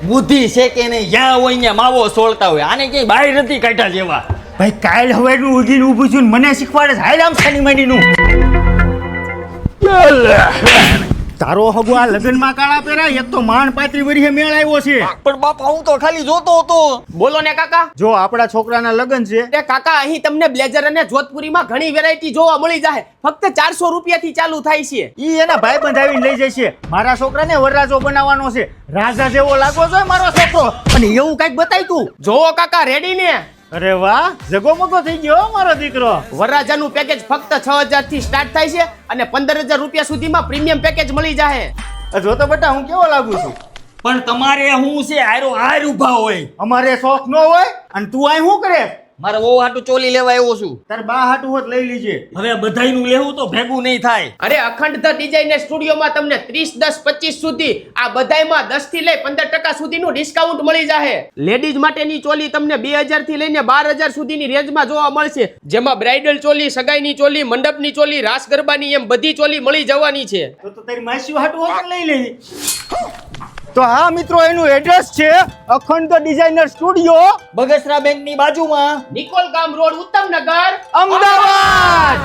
બુદ્ધિ છે કે નહીં, જ્યાં હોય ત્યાં માવો સોળતા હોય. આને ક્યાંય બહાર નથી કાઢ્યા જેવા. ભાઈ કાલ હવેનું ઉગીને ઊભું છું ને મને શીખવાડે છે હાલ આમ સાની માંડીનું. તારો હગો આ લગ્નમાં કાળા પહેરાય એક તો માંડ 35 વર્ષે મેળ આવ્યો છે. પણ બાપા હું તો ખાલી જોતો હતો. બોલો ને કાકા. જો આપણા છોકરાના લગ્ન છે. એ કાકા અહીં તમને બ્લેઝર અને જોધપુરીમાં ઘણી વેરાયટી જોવા મળી જાય. ફક્ત 400 રૂપિયાથી ચાલુ થાય છે. ઈ એના ભાઈ બંધાવીને લઈ જશે. મારા છોકરાને વરરાજો બનાવવાનો છે. રાજા જેવો લાગો છો મારો છોકરો. અને એવું કઈક બતાય તું. જોવો કાકા રેડી ને. અરે વાહ જગોમગો થઈ ગયો મારો દીકરો. વરરાજાનું પેકેજ ફક્ત 6000 થી સ્ટાર્ટ થાય છે અને 15000 રૂપિયા સુધીમાં પ્રીમિયમ પેકેજ મળી જાય. જો તો બેટા હું કેવો લાગુ છું. પણ તમારે હું છે હારો હાર ઉભા હોય. અમારે શોખ ન હોય અને તું અહીં શું કરે. મારે બહુ હાટું ચોલી લેવા આવ્યો છું. તાર બા હાટું હોત લઈ લીજે. હવે બધાયનું લેવું તો ભેગું નહીં થાય. અરે અખંડ ધ ડિઝાઇનર સ્ટુડિયોમાં તમને 30-10-25 સુધી આ બધાયમાં 10 થી લઈ 15% સુધીનું ડિસ્કાઉન્ટ મળી જાય. લેડીઝ માટેની ચોલી તમને 2000 થી લઈને 12000 સુધીની રેન્જમાં જોવા મળશે. જેમાં બ્રાઇડલ ચોલી, સગાઈની ચોલી, મંડપની ચોલી, રાસ ગરબાની એમ બધી ચોલી મળી જવાની છે. તો તારી માસી હાટું હોત લઈ લેજે. તો હા મિત્રો એનું એડ્રેસ છે અખંડ ધ ડિઝાઇનર સ્ટુડિયો, બગસરા બેંકની બાજુમાં, નિકોલ ગામ રોડ, ઉત્તમનગર, અમદાવાદ.